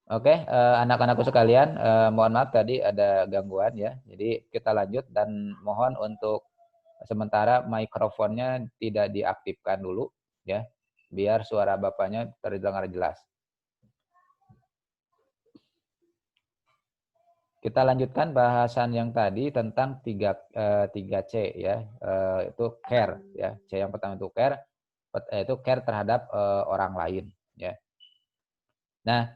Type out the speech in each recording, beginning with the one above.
Oke, anak-anakku sekalian, mohon maaf tadi ada gangguan ya. Jadi kita lanjut dan mohon untuk sementara mikrofonnya tidak diaktifkan dulu ya, biar suara Bapaknya terdengar jelas. Kita lanjutkan bahasan yang tadi tentang 3C ya, itu care ya. C yang pertama itu care, itu care terhadap orang lain ya. Nah,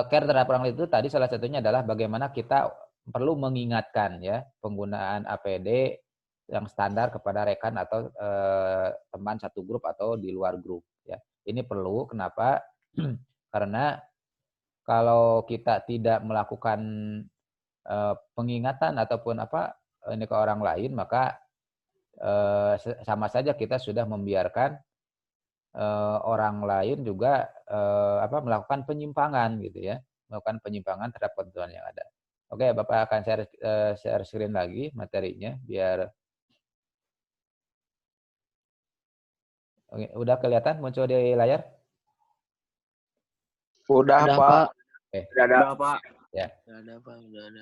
care terhadap orang lain itu tadi salah satunya adalah bagaimana kita perlu mengingatkan ya penggunaan APD yang standar kepada rekan atau teman satu grup atau di luar grup ya. Ini perlu kenapa? Karena kalau kita tidak melakukan pengingatan ataupun apa ini ke orang lain, maka sama saja kita sudah membiarkan orang lain juga melakukan penyimpangan gitu ya, melakukan penyimpangan terhadap ketentuan yang ada. Oke, Bapak akan share screen lagi materinya biar oke, udah kelihatan muncul di layar? Udah, Udah, Pak. Pak. Oke, Udah ada. Udah, Pak. ya. Udah ada, Pak. Udah ada.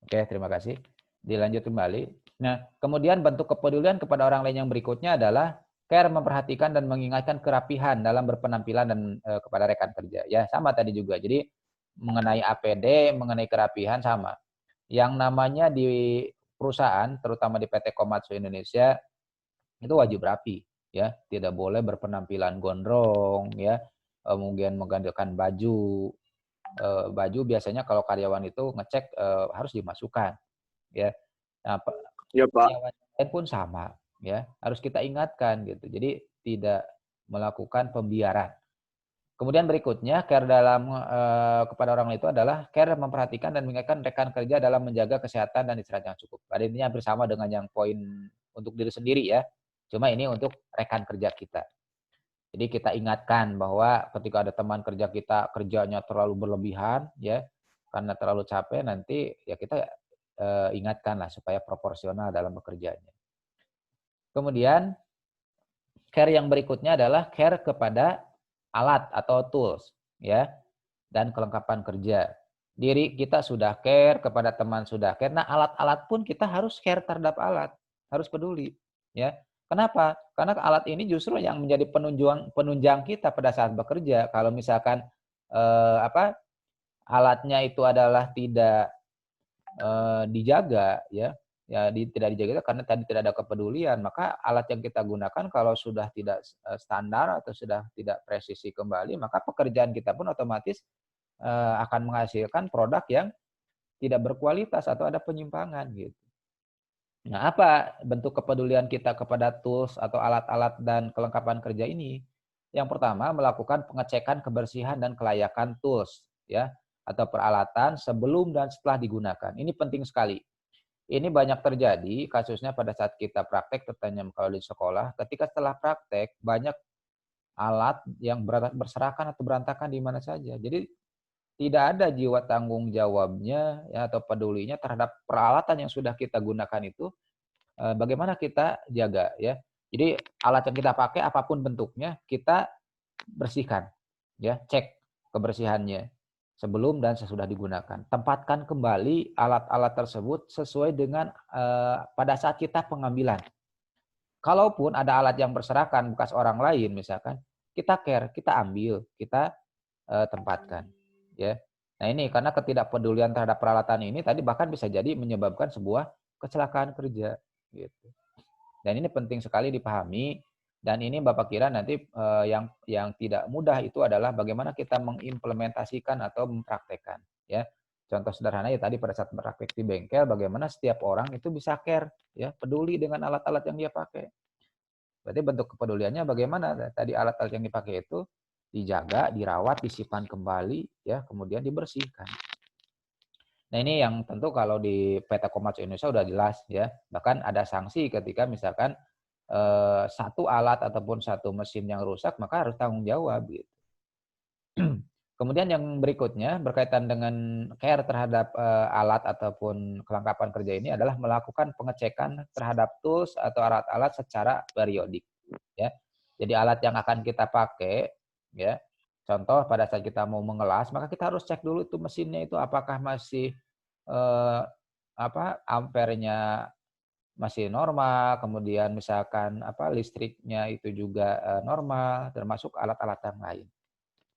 Oke, terima kasih. Dilanjut kembali. Nah, kemudian bentuk kepedulian kepada orang lain yang berikutnya adalah care memperhatikan dan mengingatkan kerapihan dalam berpenampilan dan kepada rekan kerja. Ya, sama tadi juga. Jadi mengenai APD, mengenai kerapihan sama. Yang namanya di perusahaan, terutama di PT Komatsu Indonesia, itu wajib rapi. Ya, tidak boleh berpenampilan gondrong, ya, kemudian menggandakan baju. Baju biasanya kalau karyawan itu ngecek harus dimasukkan. Ya, nah, Ya, Pak. karyawan lain pun sama, ya harus kita ingatkan gitu. Jadi tidak melakukan pembiaran. Kemudian berikutnya care dalam kepada orang itu adalah care memperhatikan dan mengingatkan rekan kerja dalam menjaga kesehatan dan istirahat yang cukup. Pada intinya hampir sama dengan yang poin untuk diri sendiri ya. Cuma ini untuk rekan kerja kita. Jadi kita ingatkan bahwa ketika ada teman kerja kita kerjanya terlalu berlebihan ya, karena terlalu capek nanti ya kita ingatkan lah supaya proporsional dalam bekerjanya. Kemudian care yang berikutnya adalah care kepada alat atau tools ya dan kelengkapan kerja. Diri kita sudah care, kepada teman sudah care. Nah, alat-alat pun kita harus care terhadap alat, harus peduli ya. Kenapa? Karena alat ini justru yang menjadi penunjang kita pada saat bekerja. Kalau misalkan alatnya itu adalah tidak dijaga ya, tidak dijaga karena tadi tidak ada kepedulian, maka alat yang kita gunakan kalau sudah tidak standar atau sudah tidak presisi kembali, maka pekerjaan kita pun otomatis akan menghasilkan produk yang tidak berkualitas atau ada penyimpangan gitu. Nah, apa bentuk kepedulian kita kepada tools atau alat-alat dan kelengkapan kerja ini? Yang pertama, melakukan pengecekan kebersihan dan kelayakan tools ya atau peralatan sebelum dan setelah digunakan. Ini penting sekali. Ini banyak terjadi kasusnya pada saat kita praktek, terutama kalau di sekolah, ketika setelah praktek banyak alat yang berserakan atau berantakan di mana saja. Jadi tidak ada jiwa tanggung jawabnya ya, atau pedulinya terhadap peralatan yang sudah kita gunakan itu, bagaimana kita jaga ya. Jadi alat yang kita pakai apapun bentuknya kita bersihkan ya, cek kebersihannya sebelum dan sesudah digunakan. Tempatkan kembali alat-alat tersebut sesuai dengan pada saat kita pengambilan. Kalaupun ada alat yang berserakan bekas orang lain misalkan, kita care, kita ambil, kita tempatkan ya. Nah, ini karena ketidakpedulian terhadap peralatan ini tadi bahkan bisa jadi menyebabkan sebuah kecelakaan kerja gitu. Dan ini penting sekali dipahami dan ini Bapak kira nanti yang tidak mudah itu adalah bagaimana kita mengimplementasikan atau mempraktekkan ya. Contoh sederhana ya tadi pada saat praktek di bengkel bagaimana setiap orang itu bisa care ya, peduli dengan alat-alat yang dia pakai. Berarti bentuk kepeduliannya bagaimana? Tadi alat-alat yang dipakai itu dijaga, dirawat, disimpan kembali ya, kemudian dibersihkan. Nah, ini yang tentu kalau di PT Komatsu Indonesia udah jelas ya. Bahkan ada sanksi ketika misalkan satu alat ataupun satu mesin yang rusak, maka harus tanggung jawab gitu. Kemudian yang berikutnya berkaitan dengan care terhadap alat ataupun kelengkapan kerja ini adalah melakukan pengecekan terhadap tools atau alat-alat secara periodik ya. Jadi alat yang akan kita pakai ya Contoh pada saat kita mau mengelas, maka kita harus cek dulu tuh mesinnya itu apakah masih eh, ampernya masih normal, kemudian misalkan listriknya itu juga normal, termasuk alat-alat yang lain.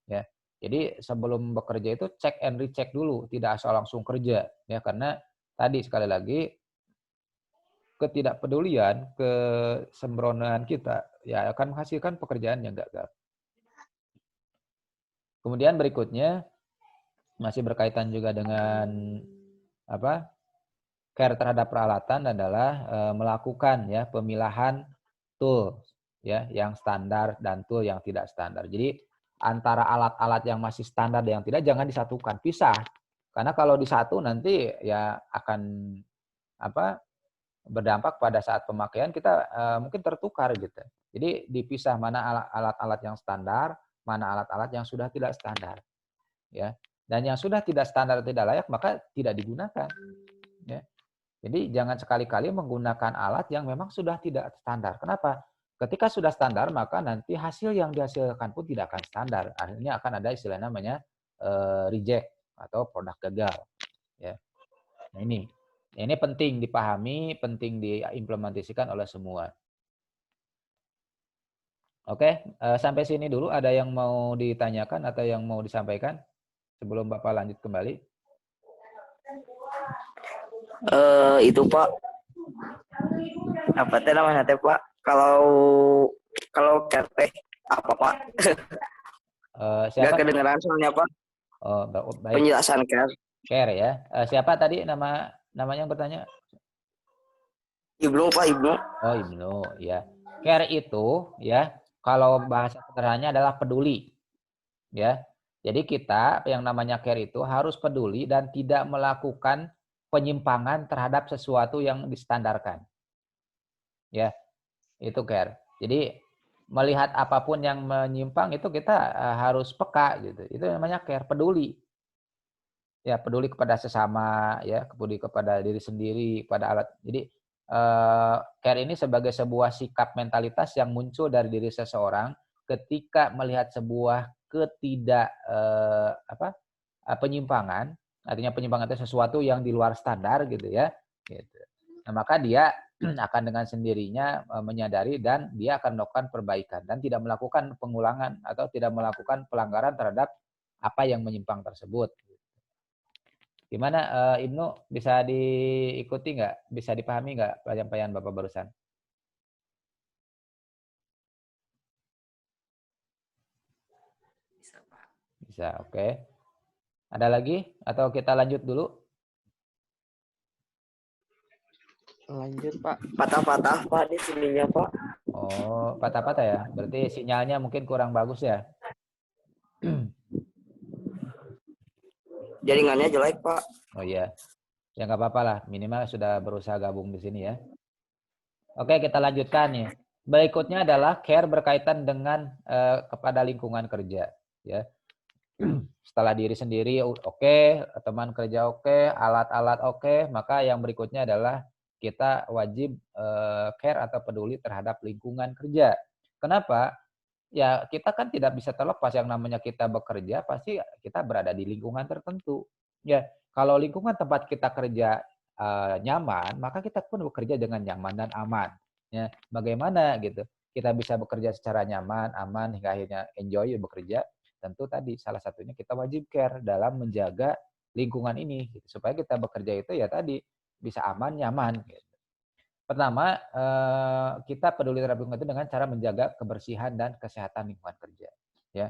Ya, jadi sebelum bekerja itu cek and recheck dulu, tidak asal langsung kerja, ya karena tadi sekali lagi ketidakpedulian, kesembronoan kita, ya akan menghasilkan pekerjaan yang gagal. Kemudian berikutnya masih berkaitan juga dengan care terhadap peralatan adalah melakukan ya pemilahan tool ya yang standar dan tool yang tidak standar. Jadi antara alat-alat yang masih standar dan yang tidak jangan disatukan, pisah. Karena kalau disatu nanti ya akan berdampak pada saat pemakaian kita mungkin tertukar gitu. Jadi dipisah mana alat-alat yang standar, mana alat-alat yang sudah tidak standar, ya. Dan yang sudah tidak standar tidak layak maka tidak digunakan, ya. Jadi jangan sekali-kali menggunakan alat yang memang sudah tidak standar. Kenapa? Ketika sudah standar maka nanti hasil yang dihasilkan pun tidak akan standar. Akhirnya akan ada istilah namanya reject atau produk gagal, ya. Nah, ini penting dipahami, penting diimplementasikan oleh semua. Oke, sampai sini dulu. Ada yang mau ditanyakan atau yang mau disampaikan sebelum Bapak lanjut kembali? Itu Pak, apa teh namanya teh Pak? Kalau care apa Pak? Nggak Siapa? kedengeran soalnya Pak. Oh, baik. Penjelasan care. Care ya. Siapa tadi namanya yang bertanya? Ibnu Pak, Ibnu. Oh, Ibnu, ya. Care itu ya, kalau bahasa sederhananya adalah peduli, ya. Jadi kita yang namanya care itu harus peduli dan tidak melakukan penyimpangan terhadap sesuatu yang distandarkan. Ya, itu care. Jadi melihat apapun yang menyimpang itu kita harus peka gitu. Itu namanya care, peduli. Ya, peduli kepada sesama, ya, peduli kepada diri sendiri, pada alat. Jadi care ini sebagai sebuah sikap mentalitas yang muncul dari diri seseorang ketika melihat sebuah penyimpangan, artinya penyimpangan itu sesuatu yang di luar standar gitu ya. Gitu. Nah, maka dia akan dengan sendirinya menyadari dan dia akan melakukan perbaikan dan tidak melakukan pengulangan atau tidak melakukan pelanggaran terhadap apa yang menyimpang tersebut. Gimana Ibnu, bisa diikuti nggak? Bisa dipahami nggak penyampaian Bapak barusan? Bisa Pak. Bisa, oke. Ada lagi atau kita lanjut dulu? Lanjut Pak. Patah-patah Pak di sininya Pak. Oh, patah-patah ya? Berarti sinyalnya mungkin kurang bagus ya? Jaringannya jelek Pak. Oh iya, ya nggak apa-apa lah. Minimal sudah berusaha gabung di sini ya. Oke, kita lanjutkan ya. Berikutnya adalah care berkaitan dengan kepada lingkungan kerja. Ya, setelah diri sendiri oke, teman kerja oke, alat-alat oke, maka yang berikutnya adalah kita wajib care atau peduli terhadap lingkungan kerja. Kenapa? Ya kita kan tidak bisa terlepas yang namanya kita bekerja, pasti kita berada di lingkungan tertentu. Ya, kalau lingkungan tempat kita kerja nyaman, maka kita pun bekerja dengan nyaman dan aman. Ya, bagaimana gitu? Kita bisa bekerja secara nyaman, aman hingga akhirnya enjoy bekerja. Tentu tadi salah satunya kita wajib care dalam menjaga lingkungan ini gitu. Supaya kita bekerja itu ya tadi bisa aman, nyaman gitu. Pertama, kita peduli terhadap lingkungan itu dengan cara menjaga kebersihan dan kesehatan lingkungan kerja. Ya,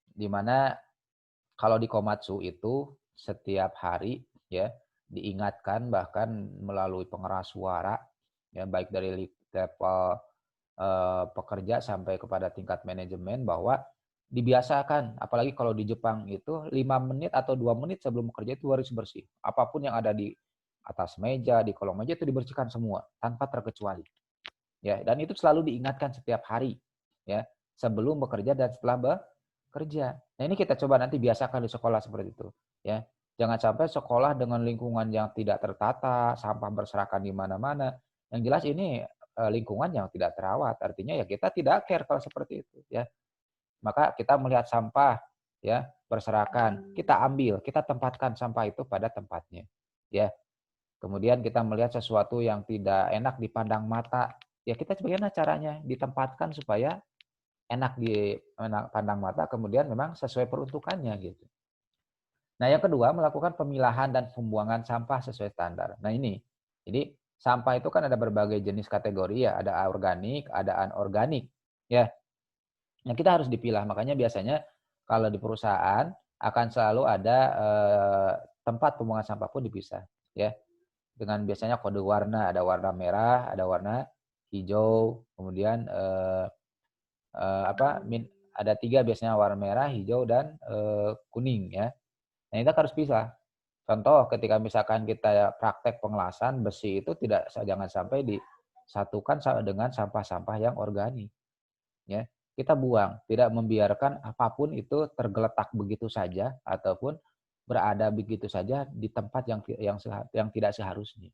di mana kalau di Komatsu itu setiap hari ya diingatkan bahkan melalui pengeras suara ya baik dari level pekerja sampai kepada tingkat manajemen bahwa dibiasakan apalagi kalau di Jepang itu 5 menit atau 2 menit sebelum bekerja itu harus bersih. Apapun yang ada di atas meja, di kolong meja itu dibersihkan semua tanpa terkecuali. Ya, dan itu selalu diingatkan setiap hari ya, sebelum bekerja dan setelah bekerja. Nah, ini kita coba nanti biasakan di sekolah seperti itu ya. Jangan sampai sekolah dengan lingkungan yang tidak tertata, sampah berserakan di mana-mana. Yang jelas ini lingkungan yang tidak terawat. Artinya ya kita tidak care kalau seperti itu ya. maka kita melihat sampah ya berserakan, kita ambil, kita tempatkan sampah itu pada tempatnya. Ya. Kemudian kita melihat sesuatu yang tidak enak dipandang mata, ya kita bagaimana caranya ditempatkan supaya enak dipandang mata, kemudian memang sesuai peruntukannya gitu. Nah, yang kedua melakukan pemilahan dan pembuangan sampah sesuai standar. Nah, ini. Jadi, sampah itu kan ada berbagai jenis kategori ya, ada organik, ada anorganik, ya. Nah, kita harus dipilah. Makanya biasanya kalau di perusahaan akan selalu ada tempat pembuangan sampah pun dipisah, ya. Dengan biasanya kode warna, ada warna merah, ada warna hijau, kemudian ada 3 biasanya warna merah, hijau, dan kuning ya. Nah, kita harus pisah. Contoh ketika misalkan kita praktek pengelasan besi itu jangan sampai disatukan dengan sampah-sampah yang organik ya. Kita buang, tidak membiarkan apapun itu tergeletak begitu saja ataupun berada begitu saja di tempat yang tidak seharusnya.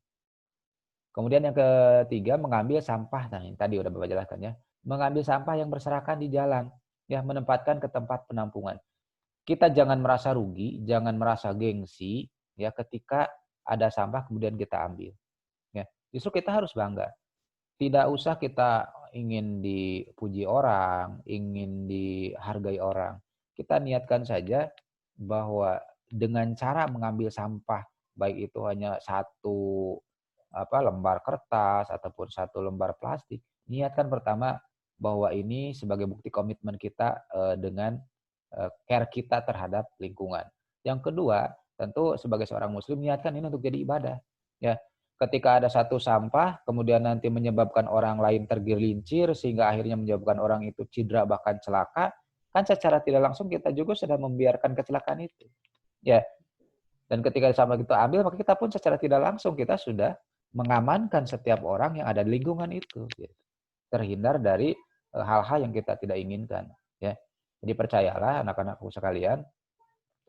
Kemudian yang ketiga, mengambil sampah. Nah, ini tadi udah Bapak jelaskan ya. Mengambil sampah yang berserakan di jalan, ya, menempatkan ke tempat penampungan. Kita jangan merasa rugi, jangan merasa gengsi, ya, ketika ada sampah kemudian kita ambil. Ya, justru kita harus bangga. Tidak usah kita ingin dipuji orang, ingin dihargai orang. Kita niatkan saja bahwa dengan cara mengambil sampah, baik itu hanya satu lembar kertas ataupun satu lembar plastik, niatkan pertama bahwa ini sebagai bukti komitmen kita dengan care kita terhadap lingkungan. Yang kedua, tentu sebagai seorang muslim niatkan ini untuk jadi ibadah. Ya, ketika ada satu sampah kemudian nanti menyebabkan orang lain tergelincir sehingga akhirnya menyebabkan orang itu cedera bahkan celaka, kan secara tidak langsung kita juga sudah membiarkan kecelakaan itu. Ya. Dan ketika sampah kita ambil, maka kita pun secara tidak langsung kita sudah mengamankan setiap orang yang ada di lingkungan itu, gitu. Terhindar dari hal-hal yang kita tidak inginkan, ya. Jadi percayalah anak-anakku sekalian,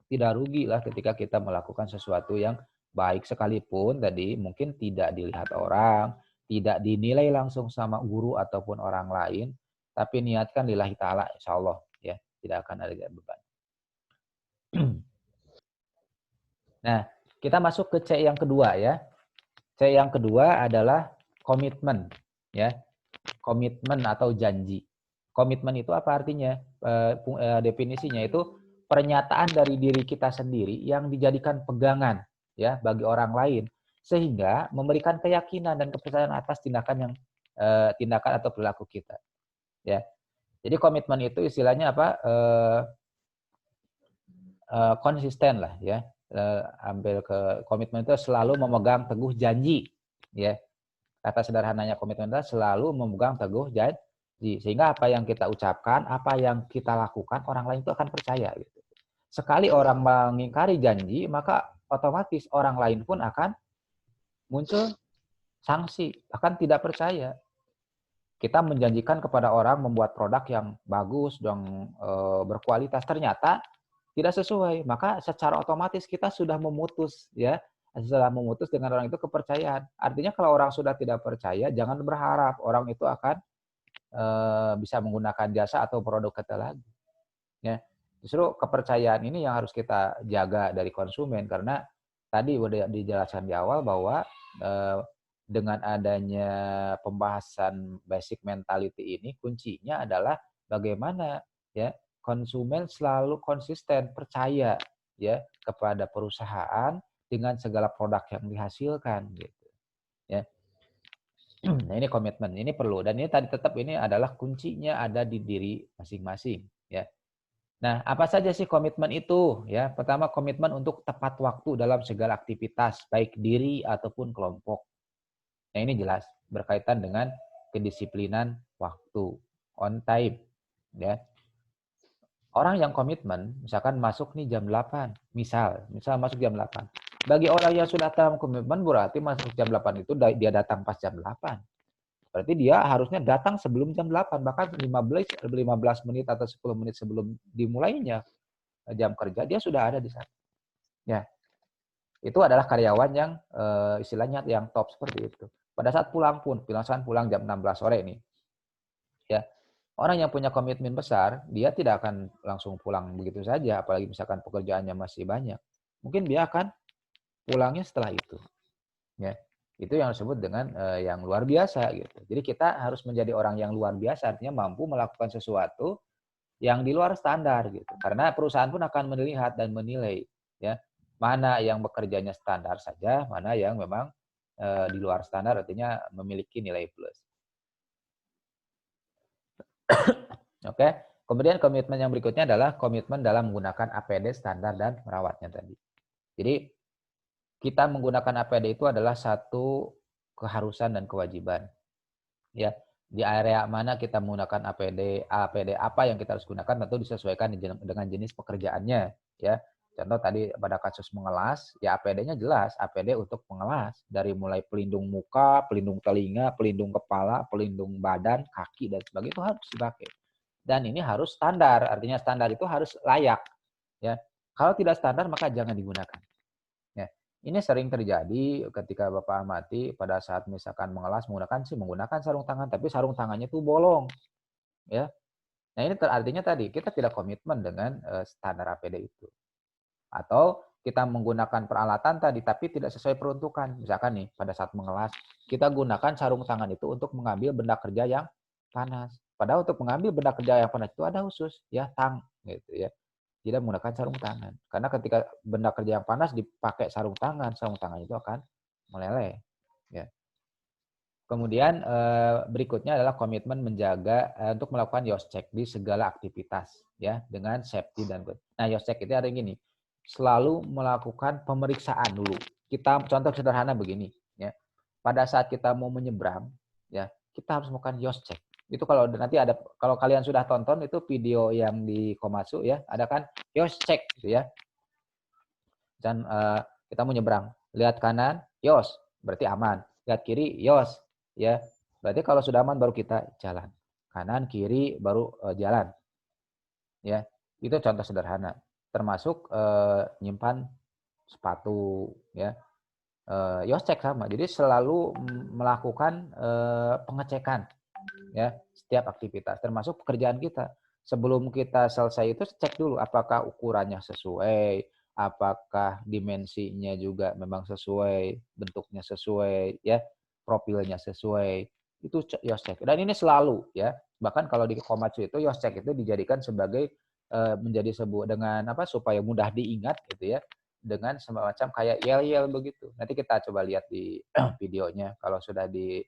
tidak rugilah ketika kita melakukan sesuatu yang baik sekalipun tadi mungkin tidak dilihat orang, tidak dinilai langsung sama guru ataupun orang lain, tapi niatkan lillahi ta'ala, insyaallah ya, tidak akan ada beban. Nah, kita masuk ke C yang kedua ya. C yang kedua adalah komitmen ya. Komitmen atau janji. Komitmen itu apa artinya? Definisinya itu pernyataan dari diri kita sendiri yang dijadikan pegangan ya bagi orang lain sehingga memberikan keyakinan dan kepercayaan atas tindakan atau perilaku kita. Ya. Jadi komitmen itu istilahnya apa? Konsisten lah ya. Ambil ke komitmen itu selalu memegang teguh janji ya. Kata sederhananya komitmen itu selalu memegang teguh janji sehingga apa yang kita ucapkan, apa yang kita lakukan orang lain itu akan percaya gitu. Sekali orang mengingkari janji, maka otomatis orang lain pun akan muncul sanksi, akan tidak percaya. Kita menjanjikan kepada orang membuat produk yang bagus dan berkualitas, ternyata tidak sesuai, maka secara otomatis kita sudah memutus ya, setelah memutus dengan orang itu kepercayaan. Artinya kalau orang sudah tidak percaya, jangan berharap orang itu akan bisa menggunakan jasa atau produk kita lagi. Ya, justru kepercayaan ini yang harus kita jaga dari konsumen karena tadi udah dijelaskan di awal bahwa dengan adanya pembahasan basic mentality ini kuncinya adalah bagaimana ya konsumen selalu konsisten percaya ya kepada perusahaan dengan segala produk yang dihasilkan gitu ya. Nah, ini komitmen ini perlu dan ini tadi tetap ini adalah kuncinya ada di diri masing-masing ya. Nah, apa saja sih komitmen itu ya? Pertama, komitmen untuk tepat waktu dalam segala aktivitas baik diri ataupun kelompok. Nah, ini jelas berkaitan dengan kedisiplinan waktu, on time ya. Orang yang komitmen, misalkan masuk nih jam 8, misal masuk jam 8. Bagi orang yang sudah dalam komitmen berarti masuk jam 8 itu dia datang pas jam 8. Berarti dia harusnya datang sebelum jam 8, bahkan 15 menit atau 10 menit sebelum dimulainya jam kerja dia sudah ada di sana. Ya. Itu adalah karyawan yang istilahnya yang top seperti itu. Pada saat pulang pun, misalkan pulang jam 16 sore nih. Ya. Orang yang punya komitmen besar, dia tidak akan langsung pulang begitu saja, apalagi misalkan pekerjaannya masih banyak. Mungkin dia akan pulangnya setelah itu, ya. Itu yang disebut dengan yang luar biasa gitu. Jadi kita harus menjadi orang yang luar biasa, artinya mampu melakukan sesuatu yang di luar standar gitu. Karena perusahaan pun akan melihat dan menilai, ya, mana yang bekerjanya standar saja, mana yang memang di luar standar, artinya memiliki nilai plus. Oke. Kemudian komitmen yang berikutnya adalah komitmen dalam menggunakan APD standar dan merawatnya tadi. Jadi kita menggunakan APD itu adalah satu keharusan dan kewajiban. Ya, di area mana kita menggunakan APD apa yang kita harus gunakan tentu disesuaikan dengan jenis pekerjaannya. Ya, contoh tadi pada kasus mengelas, ya APD-nya jelas APD untuk mengelas dari mulai pelindung muka, pelindung telinga, pelindung kepala, pelindung badan, kaki dan sebagainya itu harus dipakai. Dan ini harus standar, artinya standar itu harus layak. Ya, kalau tidak standar maka jangan digunakan. Ya, ini sering terjadi ketika Bapak amati pada saat misalkan mengelas menggunakan sarung tangan, tapi sarung tangannya itu bolong. Ya, nah ini artinya tadi kita tidak komitmen dengan standar APD itu. Atau kita menggunakan peralatan tadi tapi tidak sesuai peruntukan. Misalkan nih pada saat mengelas kita gunakan sarung tangan itu untuk mengambil benda kerja yang panas. Padahal untuk mengambil benda kerja yang panas itu ada khusus ya tang gitu ya. Tidak menggunakan sarung tangan. Karena ketika benda kerja yang panas dipakai sarung tangan itu akan meleleh ya. Kemudian berikutnya adalah komitmen menjaga untuk melakukan YOS check di segala aktivitas ya dengan safety dan good. Nah, YOS check itu ada gini, selalu melakukan pemeriksaan dulu. Kita contoh sederhana begini ya. Pada saat kita mau menyeberang ya, kita harus melakukan YOS check. Itu kalau nanti ada kalau kalian sudah tonton itu video yang di Komatsu ya, ada kan YOS check gitu ya. Dan kita mau nyebrang, lihat kanan, YOS, berarti aman. Lihat kiri, YOS, ya. Berarti kalau sudah aman baru kita jalan. Kanan, kiri, baru jalan. Ya, itu contoh sederhana. Termasuk nyimpan sepatu, ya. YOS cek sama. Jadi selalu melakukan pengecekan, ya, setiap aktivitas, termasuk pekerjaan kita. Sebelum kita selesai itu cek dulu apakah ukurannya sesuai, apakah dimensinya juga memang sesuai, bentuknya sesuai, ya, profilnya sesuai. Itu YOS check. Dan ini selalu ya. Bahkan kalau di Komatsu itu YOS check itu dijadikan sebagai menjadi sebuah dengan apa supaya mudah diingat gitu ya. Dengan semacam kayak yel-yel begitu. Nanti kita coba lihat di videonya kalau sudah di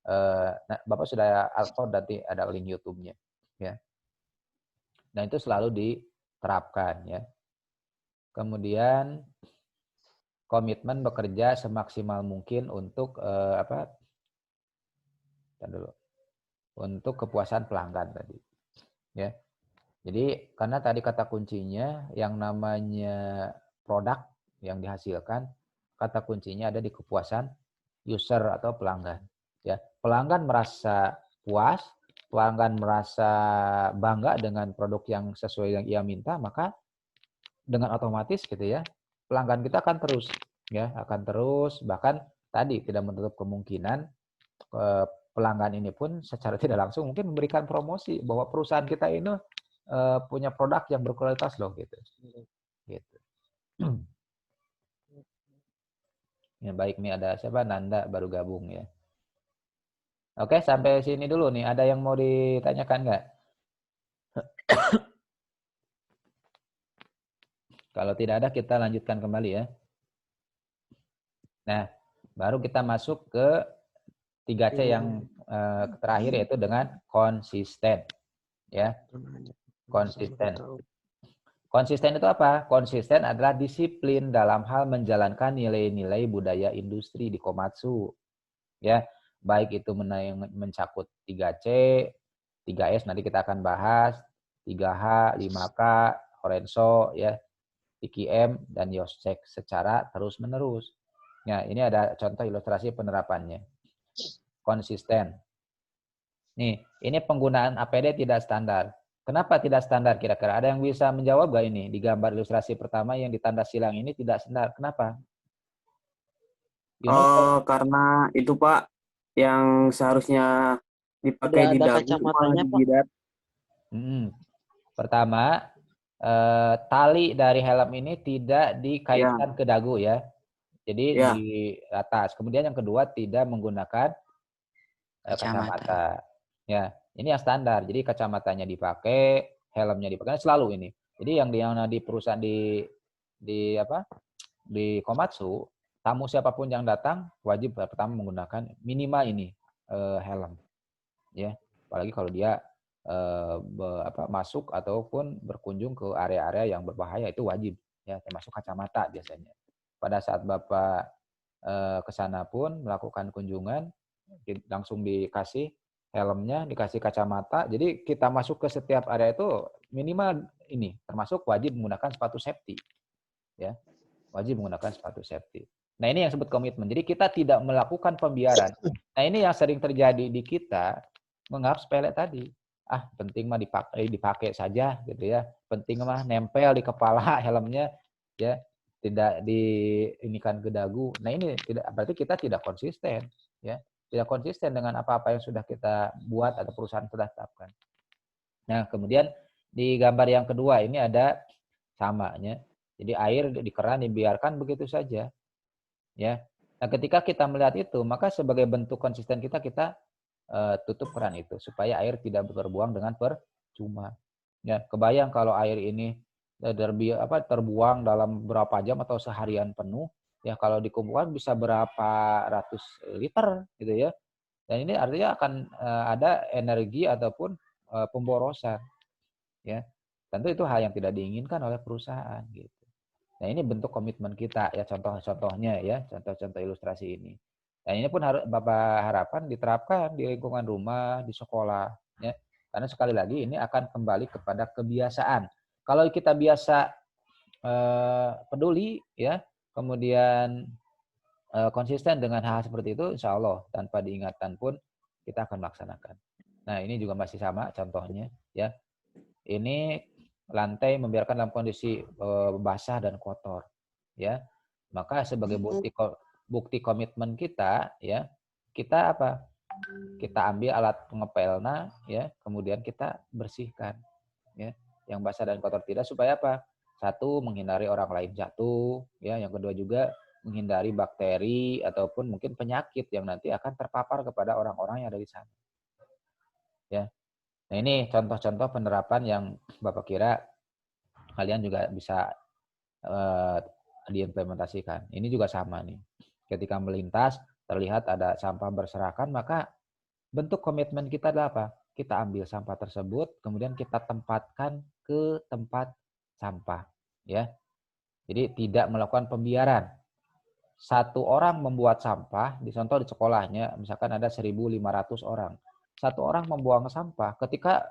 nah, Bapak sudah upload nanti ada link YouTube-nya ya. Dan itu selalu diterapkan ya. Kemudian komitmen bekerja semaksimal mungkin untuk apa? Dulu. Untuk kepuasan pelanggan tadi. Ya. Jadi karena tadi kata kuncinya yang namanya produk yang dihasilkan, kata kuncinya ada di kepuasan user atau pelanggan. Ya, pelanggan merasa puas, pelanggan merasa bangga dengan produk yang sesuai yang ia minta, maka dengan otomatis gitu ya, pelanggan kita akan terus ya, akan terus bahkan tadi tidak menutup kemungkinan pelanggan ini pun secara tidak langsung mungkin memberikan promosi bahwa perusahaan kita ini punya produk yang berkualitas loh gitu. Gitu. Ya baik nih ada siapa Nanda baru gabung ya. Oke, sampai sini dulu nih. Ada yang mau ditanyakan nggak? Kalau tidak ada, kita lanjutkan kembali ya. Nah, baru kita masuk ke 3C yang terakhir, yaitu dengan konsisten. Ya, konsisten. Konsisten itu apa? Konsisten adalah disiplin dalam hal menjalankan nilai-nilai budaya industri di Komatsu. Ya, baik itu mencakup 3C, 3S nanti kita akan bahas, 3H, 5K, Horenso, ya, TKM, dan YOSCEK secara terus-menerus. Nah, ini ada contoh ilustrasi penerapannya. Konsisten. Nih, ini penggunaan APD tidak standar. Kenapa tidak standar kira-kira? Ada yang bisa menjawab gak ini? Di gambar ilustrasi pertama yang ditanda silang ini tidak standar. Kenapa? Karena itu Pak yang seharusnya dipakai di Udah ada dagu malah kacamatanya, di Pak. jidat. Pertama, tali dari helm ini tidak dikaitkan ke dagu ya. Jadi Ya. di atas. Kemudian yang kedua tidak menggunakan Kacamata. kacamata. Ya, ini yang standar. Jadi kacamatanya dipakai, helmnya dipakai selalu ini. Jadi yang di perusahaan di apa? Di Komatsu, tamu siapapun yang datang wajib pertama menggunakan minimal ini helm. Ya, apalagi kalau dia masuk ataupun berkunjung ke area-area yang berbahaya itu wajib ya, termasuk kacamata biasanya. Pada saat Bapak ke sana pun melakukan kunjungan langsung dikasih helmnya, dikasih kacamata. Jadi kita masuk ke setiap area itu minimal ini termasuk wajib menggunakan sepatu safety ya. Wajib menggunakan sepatu safety. Nah, ini yang disebut komitmen. Jadi kita tidak melakukan pembiaran. Nah, ini yang sering terjadi di kita, menganggap sepele tadi. Ah, penting mah dipakai saja gitu ya. Penting mah nempel di kepala helmnya ya, tidak diinikan ke dagu. Nah, ini tidak berarti kita tidak konsisten ya. Tidak konsisten dengan apa-apa yang sudah kita buat atau perusahaan sudah tetapkan. Nah, kemudian di gambar yang kedua ini ada samanya. Jadi air di keran dibiarkan begitu saja, ya. Nah, ketika kita melihat itu, maka sebagai bentuk konsisten kita tutup keran itu supaya air tidak terbuang dengan percuma. Ya, kebayang kalau air ini terbuang dalam berapa jam atau seharian penuh, ya kalau dikumpulkan bisa berapa ratus liter gitu ya. Dan ini artinya akan ada energi ataupun pemborosan, ya. Tentu itu hal yang tidak diinginkan oleh perusahaan gitu. Nah, ini bentuk komitmen kita ya, contoh-contohnya ya, contoh-contoh ilustrasi ini. Dan ini pun harus Bapak harapkan diterapkan di lingkungan rumah, di sekolah ya. Karena sekali lagi ini akan kembali kepada kebiasaan. Kalau kita biasa peduli ya, kemudian konsisten dengan hal seperti itu, insya Allah tanpa diingatkan pun kita akan melaksanakan. Nah, ini juga masih sama contohnya ya. Ini lantai membiarkan dalam kondisi basah dan kotor ya, maka sebagai bukti komitmen kita ya, kita apa, kita ambil alat pengepelnya ya, kemudian kita bersihkan ya yang basah dan kotor tidak, supaya apa, satu menghindari orang lain jatuh ya, yang kedua juga menghindari bakteri ataupun mungkin penyakit yang nanti akan terpapar kepada orang-orang yang ada di sana ya. Nah, ini contoh-contoh penerapan yang Bapak kira kalian juga bisa diimplementasikan. Ini juga sama nih. Ketika melintas, terlihat ada sampah berserakan, maka bentuk komitmen kita adalah apa? Kita ambil sampah tersebut, kemudian kita tempatkan ke tempat sampah. Ya, jadi tidak melakukan pembiaran. Satu orang membuat sampah, di contoh di sekolahnya, misalkan ada 1.500 orang. Satu orang membuang sampah, ketika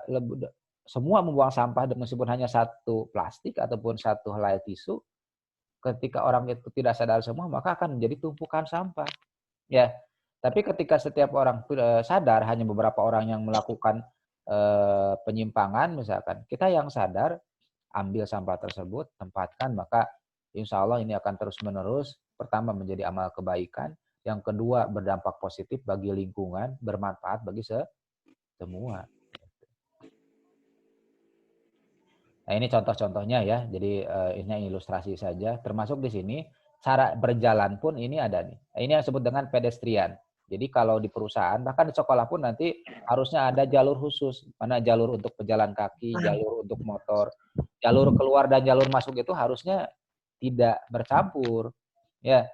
semua membuang sampah meskipun hanya satu plastik ataupun satu helai tisu, ketika orang itu tidak sadar semua, maka akan menjadi tumpukan sampah. Ya, tapi ketika setiap orang sadar, hanya beberapa orang yang melakukan penyimpangan, misalkan kita yang sadar, ambil sampah tersebut, tempatkan, maka insya Allah ini akan terus-menerus. Pertama menjadi amal kebaikan, yang kedua berdampak positif bagi lingkungan, bermanfaat bagi semua. Nah, ini contoh-contohnya ya. Jadi ini ilustrasi saja. Termasuk di sini cara berjalan pun ini ada nih. Ini yang disebut dengan pedestrian. Jadi kalau di perusahaan, bahkan di sekolah pun nanti harusnya ada jalur khusus. Mana jalur untuk pejalan kaki, jalur untuk motor. Jalur keluar dan jalur masuk itu harusnya tidak bercampur. Ya.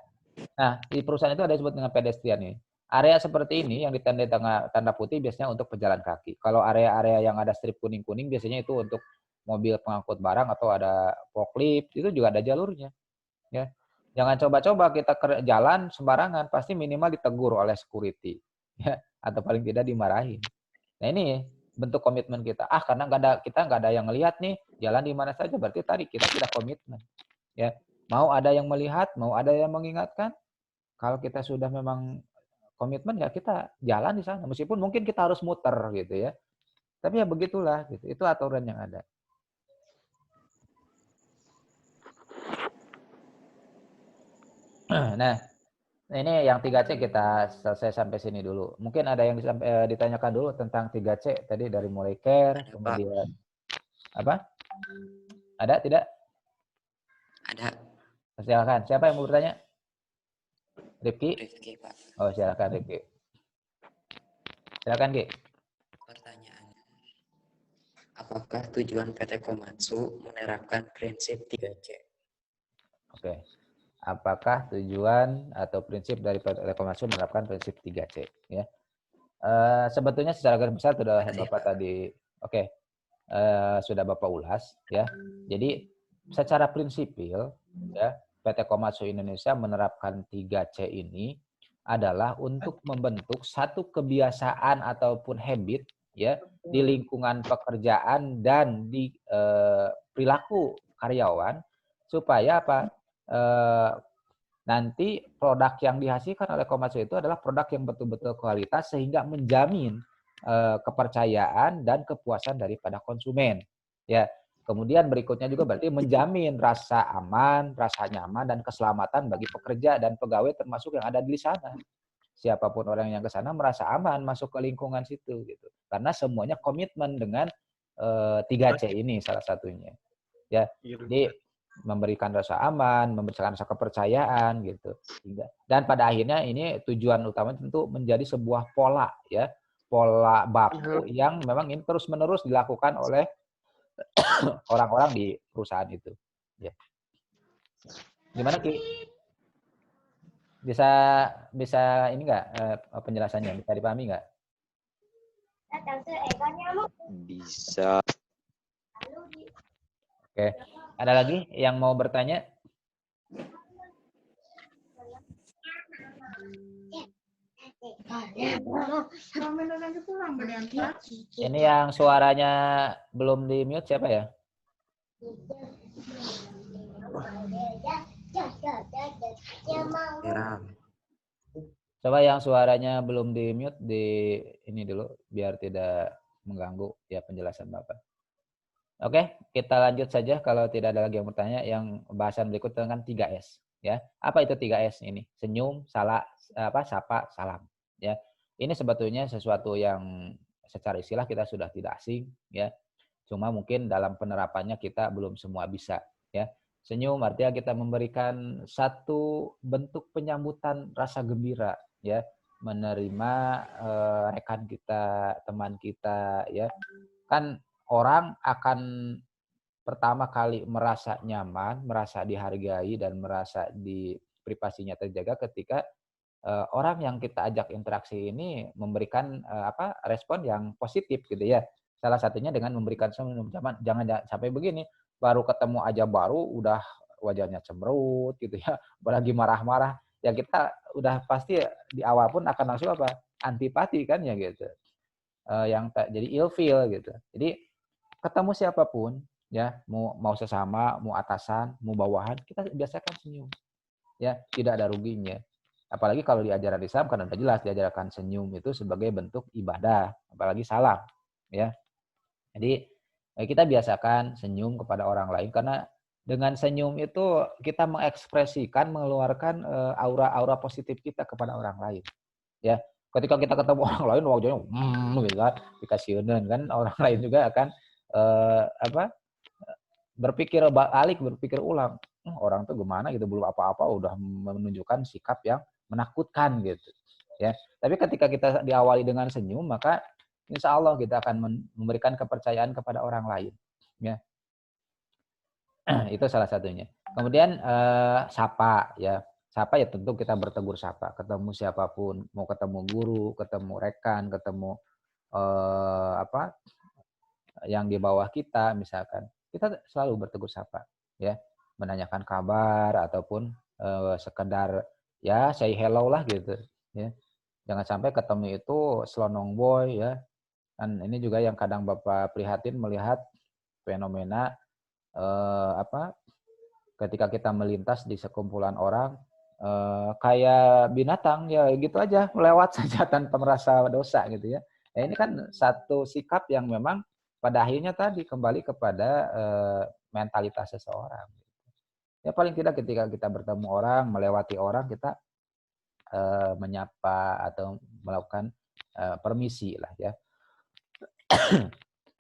Nah, di perusahaan itu ada disebut dengan pedestrian ini. Area seperti ini yang ditandai tanda putih biasanya untuk pejalan kaki. Kalau area-area yang ada strip kuning-kuning biasanya itu untuk mobil pengangkut barang atau ada forklift, itu juga ada jalurnya. Ya. Jangan coba-coba kita jalan sembarangan, pasti minimal ditegur oleh security. Ya. Atau paling tidak dimarahin. Nah, ini bentuk komitmen kita. Karena kita nggak ada yang ngelihat nih, jalan di mana saja, berarti tadi kita tidak komitmen. Ya. Mau ada yang melihat, mau ada yang mengingatkan, kalau kita sudah memang komitmen ya kita jalan di sana. Meskipun mungkin kita harus muter gitu ya. Tapi ya begitulah gitu. Itu aturan yang ada. Nah, Ini yang 3C kita selesai sampai sini dulu. Mungkin ada yang ditanyakan dulu tentang 3C tadi dari mulai care, Ada, Pak. kemudian apa? Ada tidak? Ada. Silakan. Siapa yang mau bertanya? Rifki? Rifki, Pak. Oh, silakan Rifki. Silakan, Ki. Pertanyaannya, apakah tujuan PT Komatsu menerapkan prinsip 3C? Oke. Apakah tujuan atau prinsip dari Telekomunikasi menerapkan prinsip 3C? Ya. Sebetulnya secara garis besar sudah Ada ya, Bapak Pak? tadi, oke, sudah Bapak ulas, ya. Jadi secara prinsipil, ya, PT Komatsu Indonesia menerapkan 3C ini adalah untuk membentuk satu kebiasaan ataupun habit, ya, di lingkungan pekerjaan dan di perilaku karyawan supaya apa? Eh, nanti produk yang dihasilkan oleh Komatsu itu adalah produk yang betul-betul kualitas sehingga menjamin kepercayaan dan kepuasan daripada konsumen. Ya, kemudian berikutnya juga berarti menjamin rasa aman, rasa nyaman dan keselamatan bagi pekerja dan pegawai termasuk yang ada di sana. Siapapun orang yang ke sana merasa aman masuk ke lingkungan situ gitu. Karena semuanya komitmen dengan 3C ini salah satunya. Ya. Jadi memberikan rasa aman, memberikan rasa kepercayaan gitu. Dan pada akhirnya ini tujuan utama tentu menjadi sebuah pola ya, pola baku yang memang ini terus-menerus dilakukan oleh orang-orang di perusahaan itu. Ya. Gimana Ki? Bisa bisa ini enggak penjelasannya? Bisa dipahami enggak? Bisa. Oke. Ada lagi yang mau bertanya? Ini yang suaranya belum di mute siapa ya? Coba yang suaranya belum di mute di ini dulu biar tidak mengganggu ya penjelasan Bapak. Oke, kita lanjut saja kalau tidak ada lagi yang bertanya. Yang bahasan berikut dengan 3S ya. Apa itu 3S ini? Senyum, sapa, salam ya. Ini sebetulnya sesuatu yang secara istilah kita sudah tidak asing ya. Cuma mungkin dalam penerapannya kita belum semua bisa ya. Senyum artinya kita memberikan satu bentuk penyambutan rasa gembira ya, menerima rekan kita, teman kita ya. Kan orang akan pertama kali merasa nyaman, merasa dihargai dan merasa di privasinya terjaga ketika orang yang kita ajak interaksi ini memberikan respon yang positif gitu ya. Salah satunya dengan memberikan senyum. Jangan sampai begini, baru ketemu aja baru udah wajahnya cemberut gitu ya, apalagi marah-marah. Ya kita udah pasti di awal pun akan langsung antipati kan ya gitu. Yang jadi ilfeel gitu. Jadi ketemu siapapun ya, mau sesama, mau atasan, mau bawahan, kita biasakan senyum. Ya, tidak ada ruginya. Apalagi kalau di ajaran Islam kan udah jelas diajarkan senyum itu sebagai bentuk ibadah, apalagi salam, ya. Jadi kita biasakan senyum kepada orang lain karena dengan senyum itu kita mengekspresikan, mengeluarkan aura-aura positif kita kepada orang lain, ya. Ketika kita ketemu orang lain wajahnya gitu kan, dikasihaneun kan orang lain juga akan eh, apa berpikir balik, berpikir ulang. Orang tuh gimana gitu, belum apa-apa udah menunjukkan sikap yang menakutkan gitu. Ya, tapi ketika kita diawali dengan senyum, maka insya Allah kita akan memberikan kepercayaan kepada orang lain. Ya, itu salah satunya. Kemudian sapa ya. Sapa ya tentu kita bertegur sapa, ketemu siapapun, mau ketemu guru, ketemu rekan, ketemu apa yang di bawah kita misalkan, kita selalu bertegur sapa ya, menanyakan kabar ataupun sekedar ya say hello lah gitu ya. Jangan sampai ketemu itu selonong boy ya. Dan ini juga yang kadang Bapak prihatin melihat fenomena ketika kita melintas di sekumpulan orang kayak binatang ya gitu aja melewat saja tanpa merasa dosa gitu ya. Ya ini kan satu sikap yang memang pada akhirnya tadi kembali kepada mentalitas seseorang. Ya paling tidak ketika kita bertemu orang, melewati orang, kita menyapa atau melakukan permisi lah ya.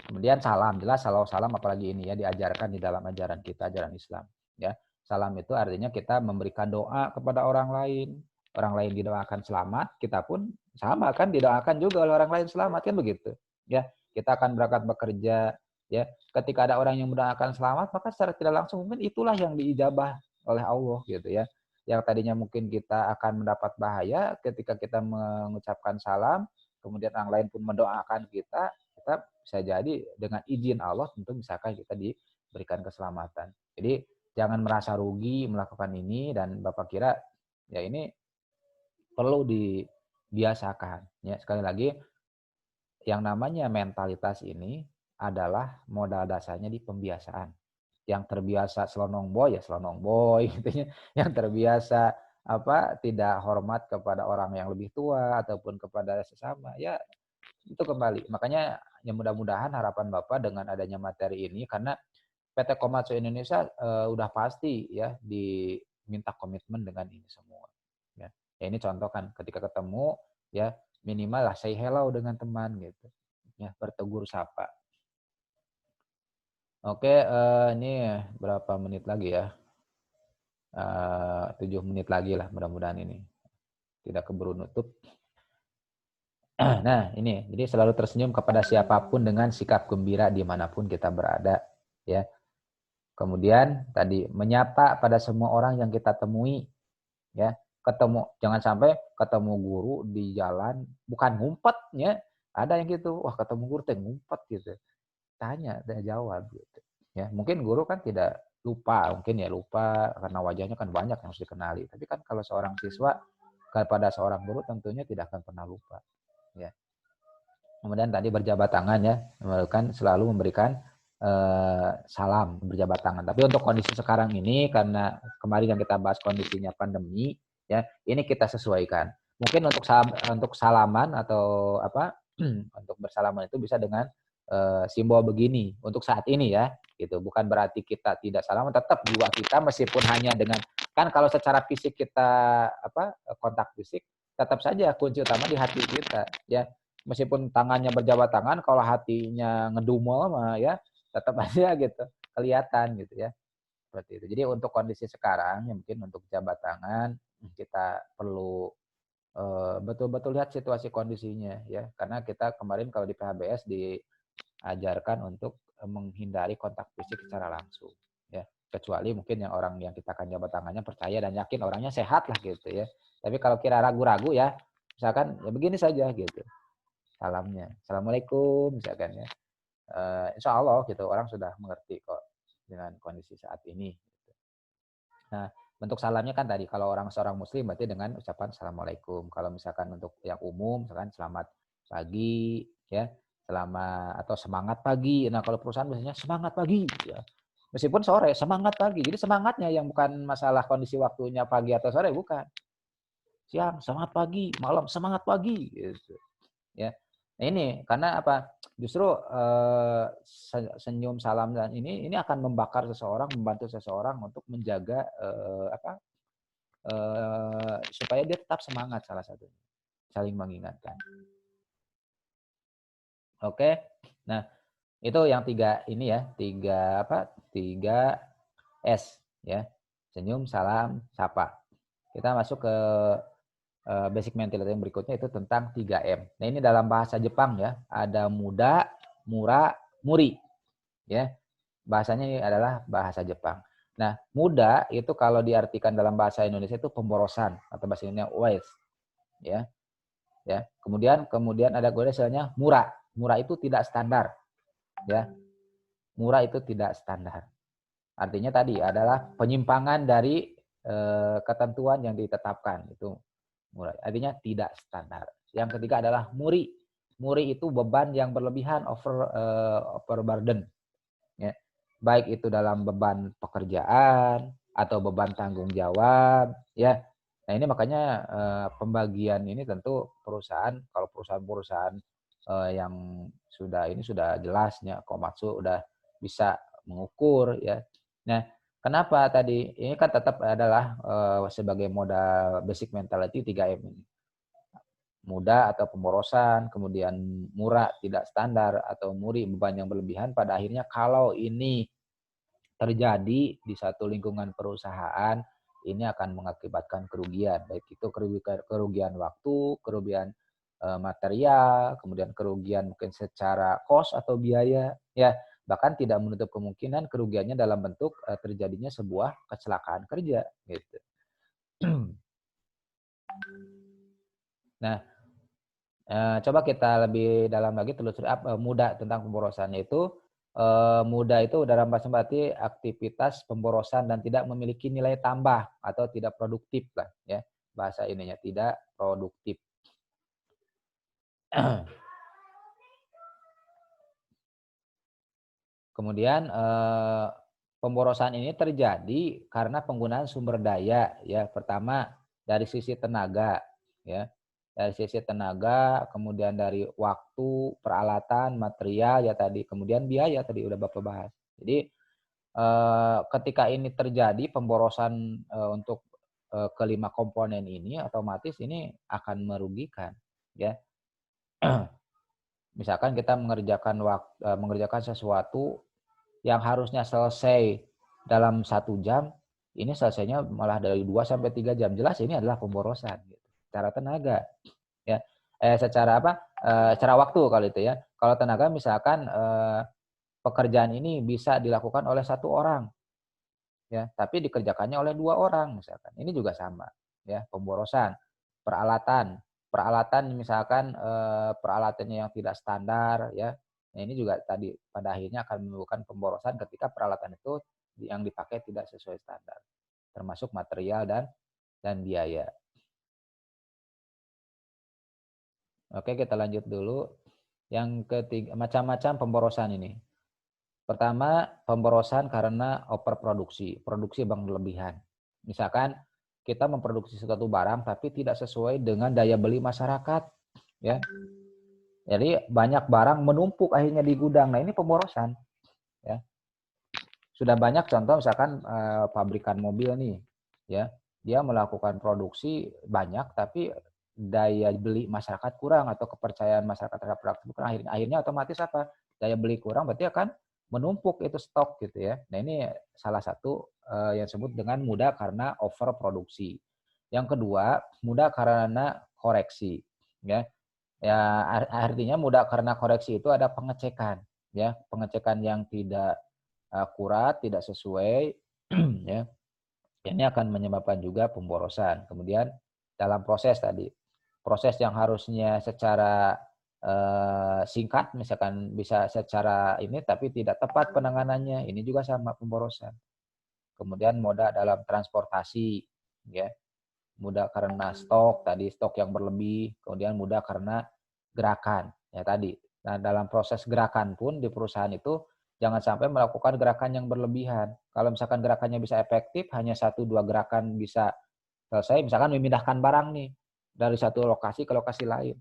Kemudian salam, jelas salam apalagi ini ya diajarkan di dalam ajaran kita, ajaran Islam ya. Salam itu artinya kita memberikan doa kepada orang lain. Orang lain didoakan selamat, kita pun sama kan didoakan juga oleh orang lain selamat kan begitu. Ya, kita akan berangkat bekerja ya. Ketika ada orang yang mendoakan selamat, maka secara tidak langsung mungkin itulah yang diijabah oleh Allah gitu ya. Yang tadinya mungkin kita akan mendapat bahaya ketika kita mengucapkan salam, kemudian orang lain pun mendoakan kita bisa jadi dengan izin Allah tentu misalkan kita diberikan keselamatan. Jadi jangan merasa rugi melakukan ini dan Bapak kira ya ini perlu dibiasakan. Ya, sekali lagi yang namanya mentalitas ini adalah modal dasarnya di pembiasaan. Yang terbiasa selonong boy ya selonong boy gitu ya. Yang terbiasa tidak hormat kepada orang yang lebih tua ataupun kepada sesama ya itu kembali. Makanya ya mudah-mudahan harapan Bapak dengan adanya materi ini karena PT Komatsu Indonesia udah pasti ya diminta komitmen dengan ini semua. Ya. Ya ini contoh kan ketika ketemu ya minimal lah say hello dengan teman gitu. Ya bertegur sapa. Oke, ini berapa menit lagi ya? 7 menit lagi lah mudah-mudahan ini. Tidak keburu nutup. Nah, ini. Jadi selalu tersenyum kepada siapapun dengan sikap gembira dimanapun kita berada. Ya. Kemudian tadi menyapa pada semua orang yang kita temui. Ya. Jangan sampai ketemu guru di jalan, bukan ngumpet. Ya. Ada yang gitu, wah ketemu guru teh ngumpet gitu. Tanya, dia jawab gitu. Ya. Mungkin guru kan tidak lupa, mungkin ya lupa karena wajahnya kan banyak yang harus dikenali. Tapi kan kalau seorang siswa kepada seorang guru tentunya tidak akan pernah lupa. Ya. Kemudian tadi berjabat tangan ya, selalu memberikan salam berjabat tangan. Tapi untuk kondisi sekarang ini karena kemarin yang kita bahas kondisinya pandemi ya, ini kita sesuaikan. Mungkin untuk salaman atau untuk bersalaman itu bisa dengan simbol begini untuk saat ini ya, gitu. Bukan berarti kita tidak salaman, tetap jiwa kita meskipun hanya dengan kan kalau secara fisik kita kontak fisik, tetap saja kunci utama di hati kita ya. Meskipun tangannya berjabat tangan, kalau hatinya ngedumel mah ya tetap aja gitu kelihatan gitu ya seperti itu. Jadi untuk kondisi sekarang ya mungkin untuk jabat tangan kita perlu betul-betul lihat situasi kondisinya ya karena kita kemarin kalau di PHBS diajarkan untuk menghindari kontak fisik secara langsung ya kecuali mungkin yang orang yang kita akan jabat tangannya percaya dan yakin orangnya sehat lah gitu ya. Tapi kalau kira ragu-ragu ya misalkan ya begini saja gitu salamnya. Assalamualaikum misalkan ya. Insya Allah gitu orang sudah mengerti kok dengan kondisi saat ini. Nah, bentuk salamnya kan tadi kalau seorang muslim berarti dengan ucapan assalamualaikum. Kalau misalkan untuk yang umum misalkan selamat pagi ya, atau semangat pagi. Nah, kalau perusahaan biasanya semangat pagi ya. Meskipun sore semangat pagi. Jadi semangatnya yang bukan masalah kondisi waktunya pagi atau sore bukan. Siang semangat pagi, malam semangat pagi gitu. Ya. Nah ini karena apa? Justru senyum salam dan ini akan membakar seseorang, membantu seseorang untuk menjaga supaya dia tetap semangat salah satunya. Saling mengingatkan. Oke. Nah, itu yang tiga ini ya, tiga S ya. Senyum, salam, sapa. Kita masuk ke basic mentality yang berikutnya itu tentang 3M. Nah, ini dalam bahasa Jepang ya, ada muda, mura, muri. Ya. Bahasanya ini adalah bahasa Jepang. Nah, muda itu kalau diartikan dalam bahasa Indonesia itu pemborosan atau bahasa Indonesia waste. Ya. Ya. Kemudian ada istilahnya mura. Mura itu tidak standar. Ya. Mura itu tidak standar. Artinya tadi adalah penyimpangan dari ketentuan yang ditetapkan itu murah. Artinya tidak standar. Yang ketiga adalah muri. Muri itu beban yang berlebihan, overburden. Ya. Baik itu dalam beban pekerjaan atau beban tanggung jawab. Ya. Nah ini makanya pembagian ini tentu perusahaan, kalau perusahaan-perusahaan yang sudah jelasnya Komatsu udah bisa mengukur ya. Nah Kenapa tadi? Ini kan tetap adalah sebagai modal basic mentality 3M ini. Mudah atau pemborosan, kemudian murah, tidak standar, atau muri, beban yang berlebihan. Pada akhirnya kalau ini terjadi di satu lingkungan perusahaan, ini akan mengakibatkan kerugian. Baik itu kerugian waktu, kerugian material, kemudian kerugian mungkin secara cost atau biaya, ya bahkan tidak menutup kemungkinan kerugiannya dalam bentuk terjadinya sebuah kecelakaan kerja gitu. Nah, coba kita lebih dalam lagi telusuri mudah tentang pemborosannya itu. Mudah itu dalam bahasa berarti aktivitas pemborosan dan tidak memiliki nilai tambah atau tidak produktif lah ya, bahasa ininya tidak produktif. Kemudian pemborosan ini terjadi karena penggunaan sumber daya ya. Pertama dari sisi tenaga ya. Dari sisi tenaga, kemudian dari waktu, peralatan, material ya tadi, kemudian biaya tadi udah Bapak bahas. Jadi ketika ini terjadi pemborosan untuk kelima komponen ini, otomatis ini akan merugikan ya. Misalkan kita mengerjakan sesuatu yang harusnya selesai dalam 1 jam, ini selesainya malah dari 2 sampai 3 jam. Jelas ini adalah pemborosan gitu. Secara tenaga ya. Secara waktu kalau itu ya. Kalau tenaga misalkan pekerjaan ini bisa dilakukan oleh 1 orang ya, tapi dikerjakannya oleh 2 orang misalkan. Ini juga sama ya, pemborosan. Peralatan misalkan peralatannya yang tidak standar ya. Nah, ini juga tadi pada akhirnya akan menimbulkan pemborosan ketika peralatan itu yang dipakai tidak sesuai standar, termasuk material dan biaya. Oke, kita lanjut dulu. Yang ketiga, macam-macam pemborosan ini. Pertama, pemborosan karena overproduksi, produksi berlebihan. Misalkan kita memproduksi suatu barang tapi tidak sesuai dengan daya beli masyarakat, ya. Jadi banyak barang menumpuk akhirnya di gudang. Nah, ini pemborosan, ya. Sudah banyak contoh misalkan pabrikan mobil nih, ya. Dia melakukan produksi banyak tapi daya beli masyarakat kurang atau kepercayaan masyarakat terhadap produk kurang. Akhirnya otomatis apa? Daya beli kurang berarti akan menumpuk itu stok gitu ya. Nah, ini salah satu yang disebut dengan mudah karena overproduksi. Yang kedua, mudah karena koreksi, ya. Ya, artinya mudah karena koreksi itu ada pengecekan, ya. Pengecekan yang tidak akurat, tidak sesuai, ya. Ini akan menyebabkan juga pemborosan. Kemudian dalam proses tadi, proses yang harusnya secara singkat, misalkan bisa secara ini, tapi tidak tepat penanganannya, ini juga sama pemborosan. Kemudian moda dalam transportasi, ya, mudah karena stok tadi, stok yang berlebih, kemudian mudah karena gerakan, ya tadi. Nah, dalam proses gerakan pun di perusahaan itu jangan sampai melakukan gerakan yang berlebihan. Kalau misalkan gerakannya bisa efektif, hanya 1-2 gerakan bisa selesai, misalkan memindahkan barang nih dari satu lokasi ke lokasi lain.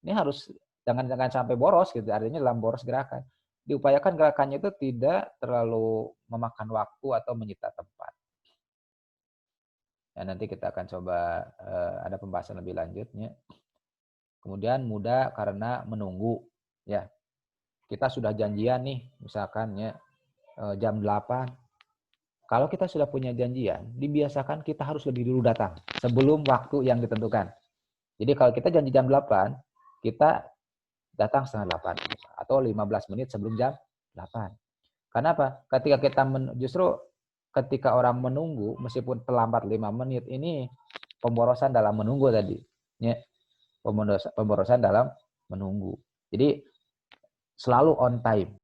Ini harus jangan sampai boros gitu, artinya dalam boros gerakan. Diupayakan gerakannya itu tidak terlalu memakan waktu atau menyita tempat. Ya, nanti kita akan coba ada pembahasan lebih lanjutnya. Kemudian mudah karena menunggu. Ya, kita sudah janjian nih, misalkan ya jam 8. Kalau kita sudah punya janjian, dibiasakan kita harus lebih dulu datang sebelum waktu yang ditentukan. Jadi kalau kita janji jam 8, kita datang setengah 8 atau 15 menit sebelum jam 8. Karena apa? Justru ketika orang menunggu, meskipun terlambat 5 menit, ini pemborosan dalam menunggu tadi. Ya. Pemborosan dalam menunggu. Jadi selalu on time.